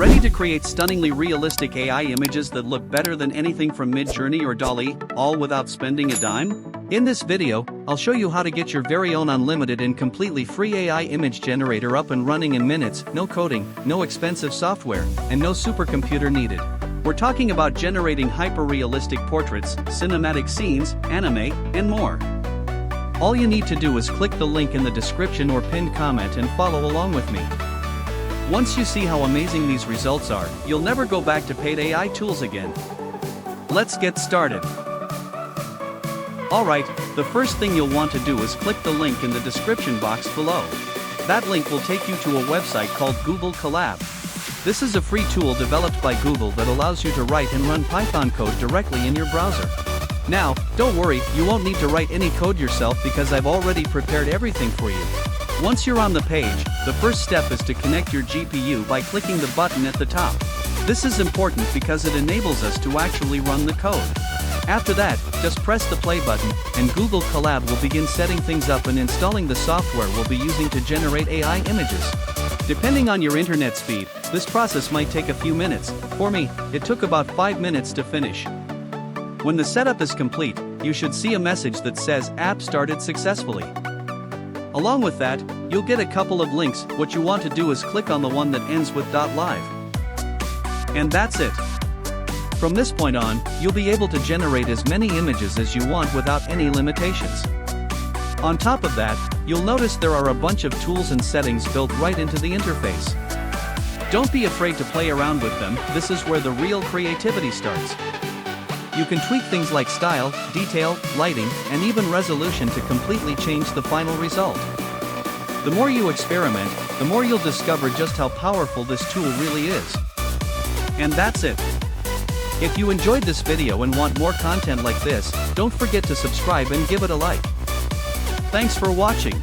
Ready to create stunningly realistic AI images that look better than anything from MidJourney or DALL-E, all without spending a dime? In this video, I'll show you how to get your very own unlimited and completely free AI image generator up and running in minutes, no coding, no expensive software, and no supercomputer needed. We're talking about generating hyper-realistic portraits, cinematic scenes, anime, and more. All you need to do is click the link in the description or pinned comment and follow along with me. Once you see how amazing these results are, you'll never go back to paid AI tools again. Let's get started. Alright, the first thing you'll want to do is click the link in the description box below. That link will take you to a website called Google Colab. This is a free tool developed by Google that allows you to write and run Python code directly in your browser. Now, don't worry, you won't need to write any code yourself because I've already prepared everything for you. Once you're on the page, the first step is to connect your GPU by clicking the button at the top. This is important because it enables us to actually run the code. After that, just press the play button, and Google Colab will begin setting things up and installing the software we'll be using to generate AI images. Depending on your internet speed, this process might take a few minutes. For me, it took about 5 minutes to finish. When the setup is complete, you should see a message that says "App started successfully." Along with that, you'll get a couple of links. What you want to do is click on the one that ends with .live. And that's it. From this point on, you'll be able to generate as many images as you want without any limitations. On top of that, you'll notice there are a bunch of tools and settings built right into the interface. Don't be afraid to play around with them, this is where the real creativity starts. You can tweak things like style, detail, lighting, and even resolution to completely change the final result. The more you experiment, the more you'll discover just how powerful this tool really is. And that's it. If you enjoyed this video and want more content like this, don't forget to subscribe and give it a like. Thanks for watching.